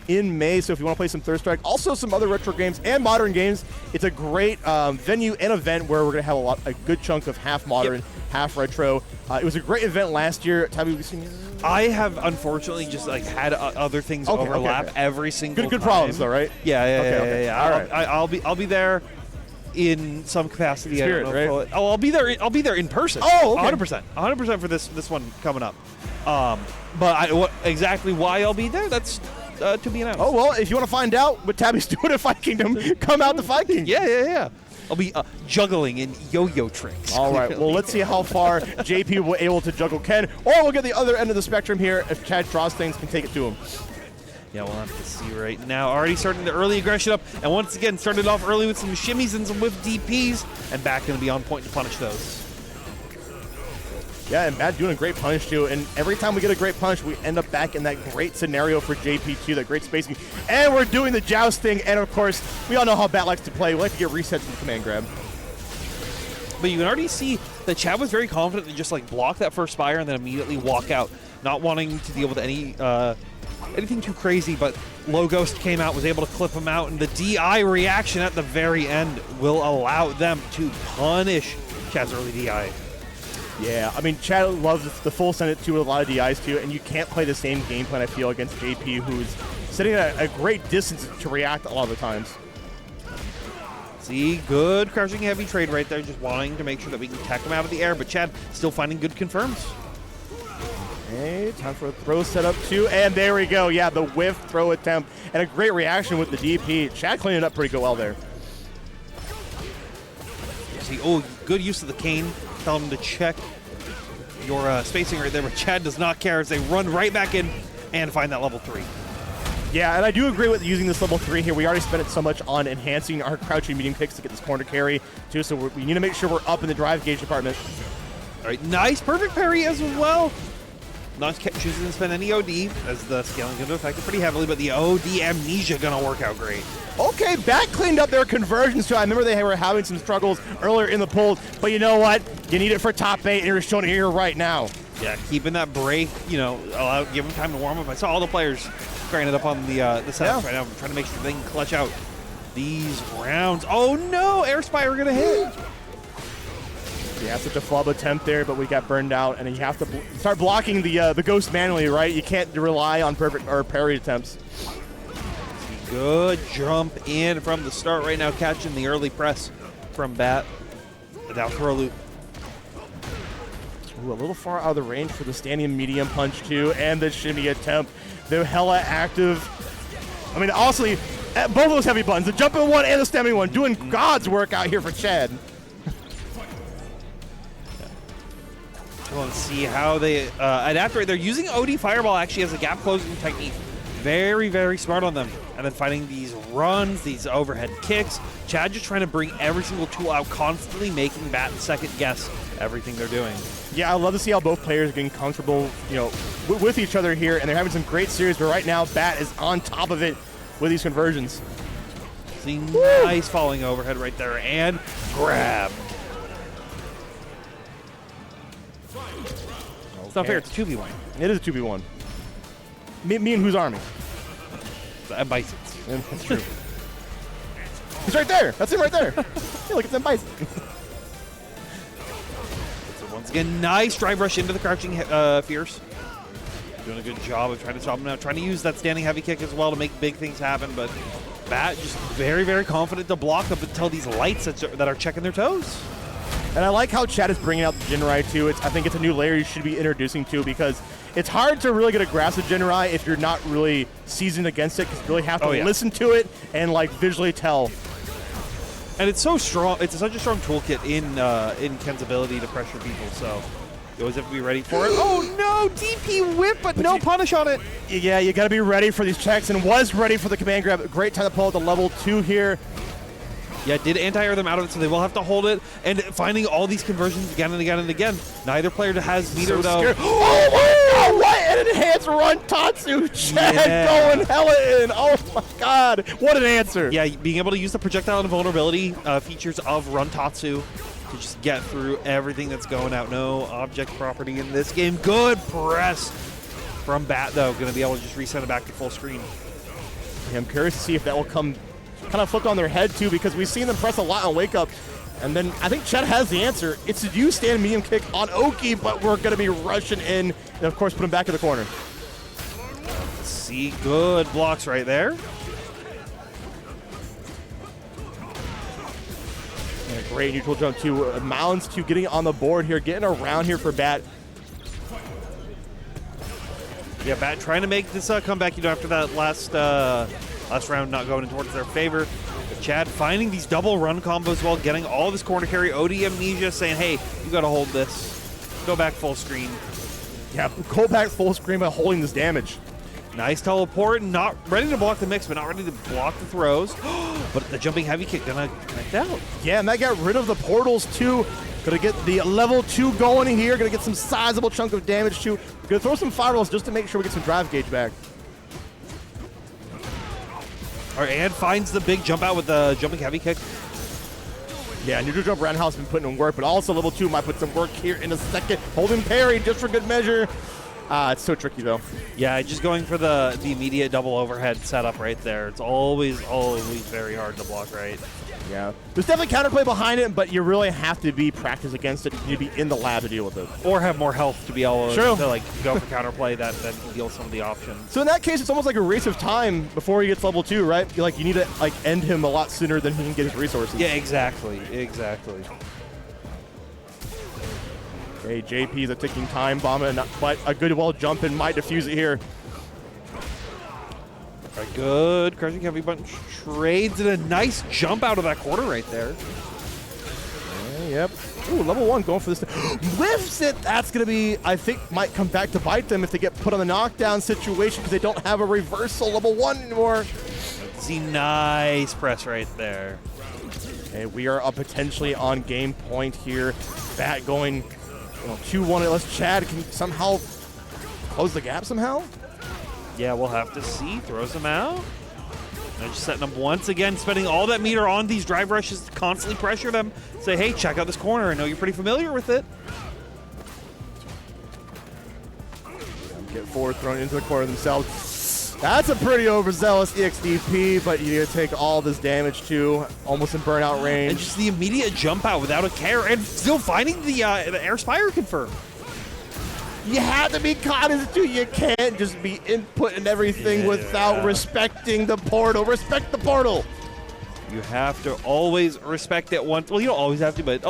in May. So if you want to play some Third Strike, also some other retro games and modern games, it's a great venue and event where we're going to have a good chunk of half modern, half retro. It was a great event last year. Tabby, have you seen it? I have unfortunately just like had other things overlap every single good time. problems though, right? Yeah. All right. I'll be there in some capacity. Spirit, I don't know right? I'll be there. I'll be there in person. Oh, okay. 100% for this one coming up. But exactly why I'll be there, that's to be announced. Oh well, if you want to find out what Tabby's doing at Fight Kingdom, come out to Fight Kingdom. Yeah. I'll be juggling in yo-yo tricks. All right. Well, let's see how far JP will be able to juggle Ken, or we'll get the other end of the spectrum here if ChadDrawsThings can take it to him. Yeah, we'll have to see right now. Already starting the early aggression up, and once again started off early with some shimmies and some whiff DPs, and back going to be on point to punish those. Yeah, and Matt doing a great punish too. And every time we get a great punish, we end up back in that great scenario for JP too, that great spacing. And we're doing the joust thing. And of course, we all know how Bat likes to play. We like to get resets from the command grab. But you can already see that Chad was very confident to just like block that first fire and then immediately walk out, not wanting to deal with anything too crazy. But Low Ghost came out, was able to clip him out, and the DI reaction at the very end will allow them to punish Chad's early DI. Yeah, I mean, Chad loves the full Senate too with a lot of DIs too, and you can't play the same game plan, I feel, against JP, who's sitting at a great distance to react a lot of the times. See, good crushing heavy trade right there, just wanting to make sure that we can tech him out of the air, but Chad still finding good confirms. Okay, time for a throw setup too, and there we go. Yeah, the whiff throw attempt, and a great reaction with the DP. Chad cleaning it up pretty well there. See, good use of the cane. Tell him to check your spacing right there, but Chad does not care as they run right back in and find that level 3. Yeah, and I do agree with using this level 3 here. We already spent it so much on enhancing our crouching medium kicks to get this corner carry too, so we need to make sure we're up in the drive gauge department. All right, nice, perfect parry as well. Not choosing to spend any OD as the scaling going to affect it pretty heavily, but the OD amnesia going to work out great. Okay, Bat cleaned up their conversions too. I remember they were having some struggles earlier in the poll, but you know what? You need it for top 8, and you're showing it here right now. Yeah, keeping that break, give them time to warm up. I saw all the players cranking it up on the setups right now, trying to make sure they can clutch out these rounds. Oh no, Air Spire going to hit. Yeah, such a flub attempt there, but we got burned out, and you have to start blocking the ghost manually, right? You can't rely on perfect or parry attempts. Good jump in from the start right now, catching the early press from Bat. Down throw loop. Ooh, a little far out of the range for the standing medium punch too, and the shimmy attempt. They're hella active. I mean, honestly, both of those heavy buttons, the jumping one and the stemming one, doing God's work out here for Chad. Let's see how they adapt right there. Using OD Fireball actually as a gap closing technique. Very, very smart on them. And then finding these runs, these overhead kicks. Chad just trying to bring every single tool out, constantly making Bat second guess everything they're doing. Yeah, I love to see how both players are getting comfortable, with each other here, and they're having some great series, but right now Bat is on top of it with these conversions. See, nice falling overhead right there, and grab. It's not fair, it's a 2v1. It is a 2v1. Me and whose army? Bison's. Yeah, that's true. He's right there. That's him right there. Yeah, look at them bison. So once again, nice drive rush into the crouching Fierce. Doing a good job of trying to stop him out. Trying to use that standing heavy kick as well to make big things happen, but Bat just very, very confident to block up until these lights that are checking their toes. And I like how Chad is bringing out the Jinrai too. I think it's a new layer you should be introducing to, because it's hard to really get a grasp of Jinrai if you're not really seasoned against it, because you really have to listen to it and like visually tell. And it's so strong. It's such a strong toolkit in Ken's ability to pressure people. So you always have to be ready for it. Oh no, DP whip, but no punish on it. Yeah, you got to be ready for these checks, and was ready for the command grab. Great time to pull out the level 2 here. Yeah, did anti-air them out of it, so they will have to hold it. And finding all these conversions again and again and again. Neither player has neither, though. Scared. Oh my God, what an enhanced run Tatsu. Chad going hella in. Oh my God, what an answer. Yeah, being able to use the projectile and vulnerability features of Run Tatsu to just get through everything that's going out. No object property in this game. Good press from Bat, though. Going to be able to just reset it back to full screen. Yeah, I'm curious to see if that will come kind of flip on their head too, because we've seen them press a lot on Wake Up. And then I think Chad has the answer. It's a U-stand medium kick on Oki, but we're going to be rushing in and, of course, put him back in the corner. See, good blocks right there. And a great neutral jump, too. Mounds, too, getting on the board here, getting around here for Bat. Yeah, Bat trying to make this comeback, after that last round not going towards their favor. But Chad finding these double run combos while getting all this corner carry. OD amnesia saying, hey, you got to hold this. Go back full screen. Yeah, go back full screen by holding this damage. Nice teleport, not ready to block the mix, but not ready to block the throws. But the jumping heavy kick gonna connect out. Yeah, and that got rid of the portals too. Gonna get the level 2 going here. Gonna get some sizable chunk of damage too. Gonna throw some firewalls just to make sure we get some drive gauge back. All right, and finds the big jump out with the jumping heavy kick. Yeah, neutral jump roundhouse been putting in work, but also level 2 might put some work here in a second. Holding parry just for good measure. It's so tricky though. Yeah, just going for the immediate double overhead setup right there. It's always very hard to block right. Yeah. There's definitely counterplay behind it, but you really have to be practiced against it. You need to be in the lab to deal with it. Or have more health to be able True. to go for counterplay that can deal some of the options. So in that case, it's almost like a race of time before he gets level 2, right? You need to end him a lot sooner than he can get his resources. Yeah, exactly. Okay, JP's a ticking time bomb, but a good wall jump and might defuse it here. All right, good. Crushing heavy bunch trades and a nice jump out of that corner right there. Yep. Ooh, level 1 going for this. Lifts it. That's going to be, I think, might come back to bite them if they get put on the knockdown situation because they don't have a reversal level 1 anymore. See, nice press right there. Okay, we are potentially on game point here. Bat going 2-1 unless Chad can somehow close the gap somehow. Yeah, we'll have to see. Throws him out. And just setting up once again, spending all that meter on these drive rushes to constantly pressure them. Say, hey, check out this corner. I know you're pretty familiar with it. Get forward, thrown into the corner themselves. That's a pretty overzealous EXDP, but you need to take all this damage too. Almost in burnout range. And just the immediate jump out without a care, and still finding the air spire confirm. You have to be cognizant too. You can't just be inputting everything without respecting the portal. Respect the portal. You have to always respect it once. Well, you don't always have to, but